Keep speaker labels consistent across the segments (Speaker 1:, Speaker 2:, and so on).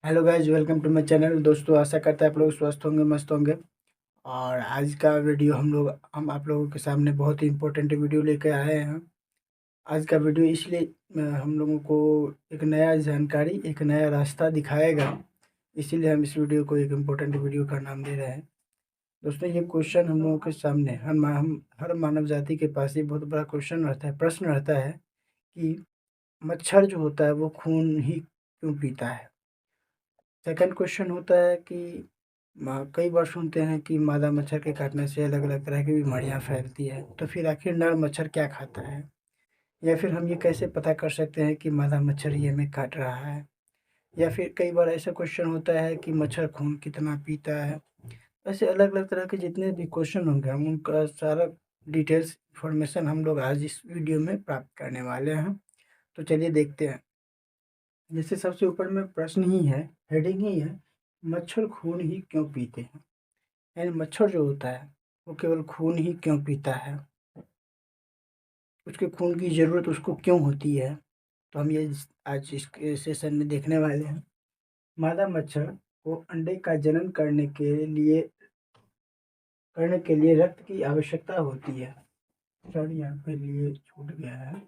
Speaker 1: Hello guys, welcome to my channel. दोस्तों, आशा करता है आप लोग स्वस्थ होंगे, मस्त होंगे। और आज का वीडियो हम आप लोगों के सामने बहुत ही इम्पोर्टेंट वीडियो लेके आए हैं। आज का वीडियो इसलिए हम लोगों को एक नया जानकारी, एक नया रास्ता दिखाएगा। इसीलिए हम इस वीडियो को एक इम्पोर्टेंट वीडियो का नाम दे रहे हैं। दोस्तों, ये क्वेश्चन हम लोगों के सामने हम हर मानव जाति के पास ये बहुत बड़ा क्वेश्चन रहता है, प्रश्न रहता है कि मच्छर जो होता है वो खून ही क्यों पीता है। सेकंड क्वेश्चन होता है कि कई बार सुनते हैं कि मादा मच्छर के काटने से अलग अलग तरह की बीमारियां फैलती है, तो फिर आखिर नर मच्छर क्या खाता है, या फिर हम ये कैसे पता कर सकते हैं कि मादा मच्छर ये हमें काट रहा है। या फिर कई बार ऐसा क्वेश्चन होता है कि मच्छर खून कितना पीता है। ऐसे अलग अलग तरह के जितने भी क्वेश्चन होंगे, हम उनका सारा डिटेल्स इंफॉर्मेशन हम लोग आज इस वीडियो में प्राप्त करने वाले हैं। तो चलिए देखते हैं। जैसे सबसे ऊपर में प्रश्न ही है, हेडिंग ही है, मच्छर खून ही क्यों पीते हैं। यानी मच्छर जो होता है वो केवल खून ही क्यों पीता है, उसके खून की ज़रूरत उसको क्यों होती है। तो हम ये आज इस सेशन में देखने वाले हैं। मादा मच्छर को अंडे का जनन करने के लिए रक्त की आवश्यकता होती है। सॉरी, यहाँ पे लिए छूट गया है।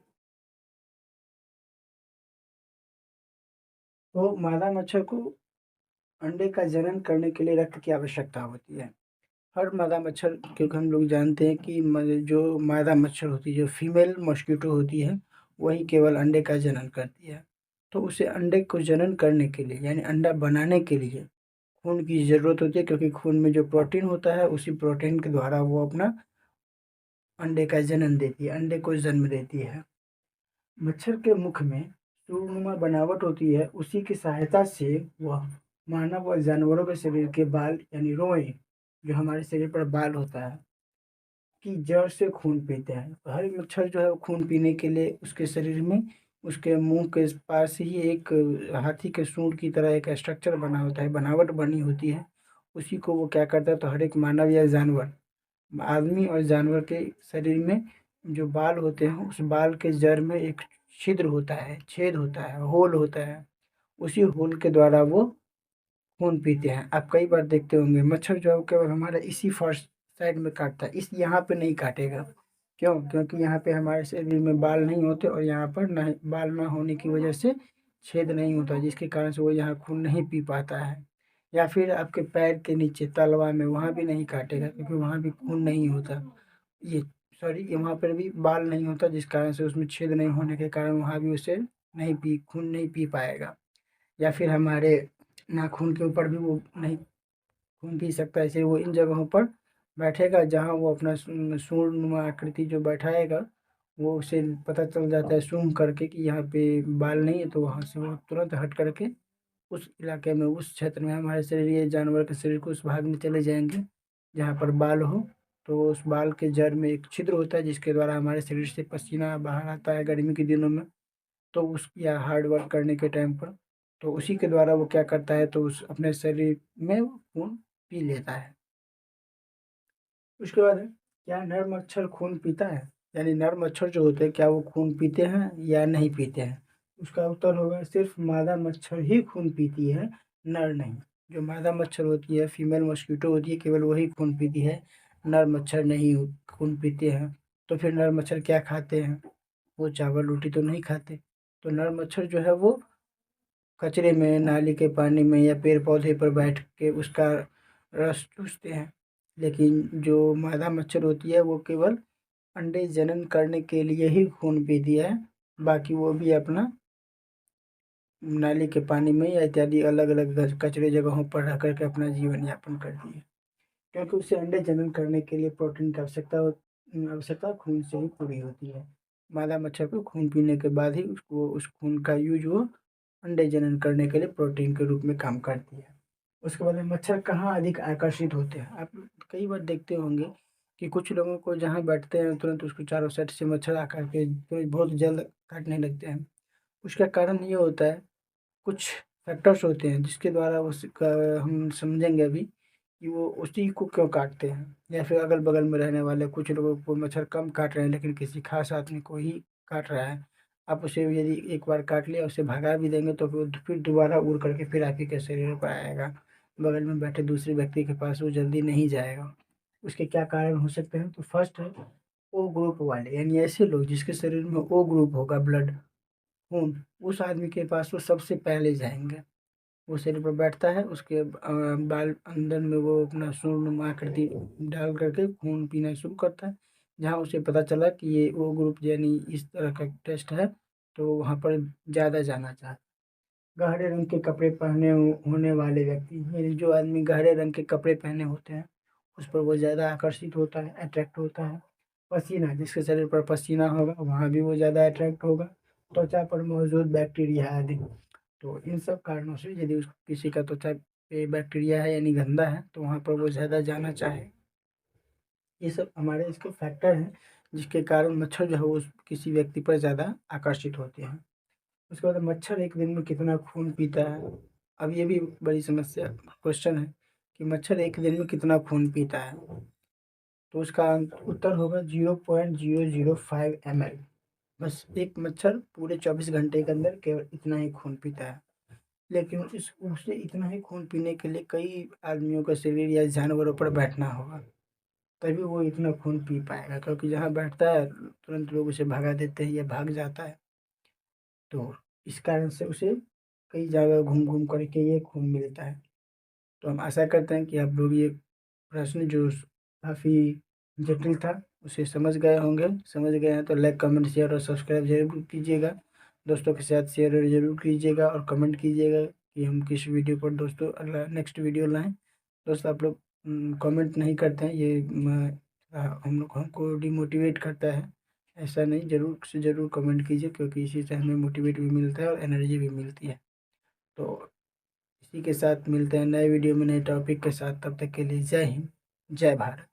Speaker 1: तो मादा मच्छर को अंडे का जनन करने के लिए रक्त की आवश्यकता होती है। हर मादा मच्छर, क्योंकि हम लोग जानते हैं कि जो मादा मच्छर होती है, जो फीमेल मॉस्किटो होती है, वही केवल अंडे का जनन करती है। तो उसे अंडे को जनन करने के लिए, यानी अंडा बनाने के लिए खून की ज़रूरत होती है, क्योंकि खून में जो प्रोटीन होता है उसी प्रोटीन के द्वारा वो अपना अंडे का जनन देती है, अंडे को जन्म देती है। मच्छर के मुख में सूरनुमा बनावट होती है, उसी की सहायता से वह मानव और जानवरों के शरीर के बाल यानी रोए, जो हमारे शरीर पर बाल होता है, की जड़ से खून पीते हैं। तो हर मच्छर जो है वो खून पीने के लिए उसके शरीर में, उसके मुंह के पास ही एक हाथी के सूंड की तरह एक स्ट्रक्चर बना होता है, बनावट बनी होती है। उसी को वो क्या करता है, तो हर एक मानव या जानवर, आदमी और जानवर के शरीर में जो बाल होते हैं, उस बाल के जड़ में एक छिद्र होता है, छेद होता है, होल होता है। उसी होल के द्वारा वो खून पीते हैं। आप कई बार देखते होंगे मच्छर जो है वो केवल हमारा इसी फर्स्ट साइड में काटता है, इस यहाँ पे नहीं काटेगा। क्यों? क्योंकि यहाँ पे हमारे शरीर में बाल नहीं होते, और यहाँ पर नहीं, बाल ना होने की वजह से छेद नहीं होता, जिसके कारण से वो यहाँ खून नहीं पी पाता है। या फिर आपके पैर के नीचे तलवा में, वहाँ भी नहीं काटेगा, क्योंकि वहाँ भी खून नहीं होता। ये सॉरी, वहाँ पर भी बाल नहीं होता, जिस कारण से उसमें छेद नहीं होने के कारण वहाँ भी उसे नहीं पी खून नहीं पी पाएगा। या फिर हमारे नाखून के ऊपर भी वो नहीं खून पी सकता है। ऐसे वो इन जगहों पर बैठेगा जहाँ वो अपना सूंडनुमा आकृति जो बैठाएगा, वो उसे पता चल जाता है सूंघ करके कि यहाँ पे बाल नहीं है, तो वहाँ से वो तुरंत हट करके उस इलाके में, उस क्षेत्र में, हमारे शरीर या जानवर के शरीर को उस भाग में चले जाएंगे जहाँ पर बाल हो। तो उस बाल के जड़ में एक छिद्र होता है, जिसके द्वारा हमारे शरीर से पसीना बाहर आता है गर्मी के दिनों में। तो उस या हार्ड वर्क करने के टाइम पर, तो उसी के द्वारा वो क्या करता है, तो उस अपने शरीर में वो खून पी लेता है। उसके बाद है, क्या नर मच्छर खून पीता है। यानी नर मच्छर जो होते हैं, क्या वो खून पीते हैं या नहीं पीते हैं। उसका उत्तर होगा सिर्फ मादा मच्छर ही खून पीती है, नर नहीं। जो मादा मच्छर होती है, फीमेल मॉस्किटो होती है, केवल वही खून पीती है, नर मच्छर नहीं खून पीते हैं। तो फिर नर मच्छर क्या खाते हैं, वो चावल रोटी तो नहीं खाते। तो नर मच्छर जो है वो कचरे में, नाली के पानी में या पेड़ पौधे पर बैठ के उसका रस चूसते हैं। लेकिन जो मादा मच्छर होती है वो केवल अंडे जनन करने के लिए ही खून पीती है। बाकी वो भी अपना नाली के पानी में या इत्यादि अलग अलग कचरे जगहों पर रह करके अपना जीवन यापन करती है, क्योंकि उसे अंडे जनन करने के लिए प्रोटीन की आवश्यकता खून से ही पूरी होती है। मादा मच्छर को खून पीने के बाद ही उसको उस खून का यूज वो अंडे जनन करने के लिए प्रोटीन के रूप में काम करती है। उसके बाद में मच्छर कहाँ अधिक आकर्षित होते हैं। आप कई बार देखते होंगे कि कुछ लोगों को जहाँ बैठते हैं तुरंत उसको चारों साइड से मच्छर आकर के तो बहुत जल्द काटने लगते हैं। उसका कारण ये होता है, कुछ फैक्टर्स होते हैं जिसके द्वारा उसका हम समझेंगे अभी कि वो उसी को क्यों काटते हैं। या फिर अगल बगल में रहने वाले कुछ लोगों को मच्छर कम काट रहे हैं, लेकिन किसी खास आदमी को ही काट रहा है। आप उसे यदि एक बार काट लिया, उसे भगा भी देंगे तो फिर दोबारा उड़ करके फिर आप ही के शरीर पर आएगा। बगल में बैठे दूसरे व्यक्ति के पास वो जल्दी नहीं जाएगा। उसके क्या कारण हो सकते हैं? तो फर्स्ट है ओ ग्रुप वाले, यानी ऐसे लोग जिसके शरीर में ओ ग्रुप होगा ब्लड खून, उस आदमी के पास वो सबसे पहले जाएंगे। वो शरीर पर बैठता है, उसके बाल अंदर में वो अपना सूर्णमा आकृति डाल करके खून पीना शुरू करता है। जहाँ उसे पता चला कि ये ओ ग्रुप यानी इस तरह का टेस्ट है, तो वहाँ पर ज़्यादा जाना चाहता है। गहरे रंग के कपड़े पहने होने वाले व्यक्ति, यानी जो आदमी गहरे रंग के कपड़े पहने होते हैं उस पर वो ज़्यादा आकर्षित होता है, अट्रैक्ट होता है। पसीना, जिसके शरीर पर पसीना होगा वहाँ भी वो ज़्यादा अट्रैक्ट होगा। त्वचा पर मौजूद बैक्टीरिया आदि। तो इन सब कारणों से यदि उस किसी का त्वचा पे बैक्टीरिया है यानी गंदा है तो वहाँ पर वो ज़्यादा जाना चाहे। ये सब हमारे इसके फैक्टर हैं जिसके कारण मच्छर जो है वो किसी व्यक्ति पर ज़्यादा आकर्षित होते हैं। उसके बाद मच्छर एक दिन में कितना खून पीता है? अब ये भी बड़ी समस्या क्वेश्चन है कि मच्छर एक दिन में कितना खून पीता है? तो उसका उत्तर होगा 0.005 ml। बस एक मच्छर पूरे 24 घंटे के अंदर केवल इतना ही खून पीता है। लेकिन इस उसे इतना ही खून पीने के लिए कई आदमियों का शरीर या जानवरों पर बैठना होगा, तभी वो इतना खून पी पाएगा, क्योंकि जहाँ बैठता है तुरंत लोग उसे भगा देते हैं या भाग जाता है। तो इस कारण से उसे कई जगह घूम घूम करके ये खून मिलता है। तो हम आशा करते हैं कि आप लोग ये प्रश्न जो काफ़ी जटिल था उसे समझ गए होंगे। समझ गए हैं तो लाइक कमेंट शेयर और सब्सक्राइब जरूर कीजिएगा। दोस्तों के साथ शेयर जरूर कीजिएगा और कमेंट कीजिएगा कि हम किस वीडियो पर दोस्तों अगला नेक्स्ट वीडियो लाएं। दोस्तों आप लोग कमेंट नहीं करते हैं, ये हम लोग हमको डिमोटिवेट करता है। ऐसा नहीं, ज़रूर से ज़रूर कमेंट कीजिए, क्योंकि इसी से हमें मोटिवेट भी मिलता है और एनर्जी भी मिलती है। तो इसी के साथ मिलते हैं नए वीडियो में नए टॉपिक के साथ। तब तक के लिए जय हिंद, जय भारत।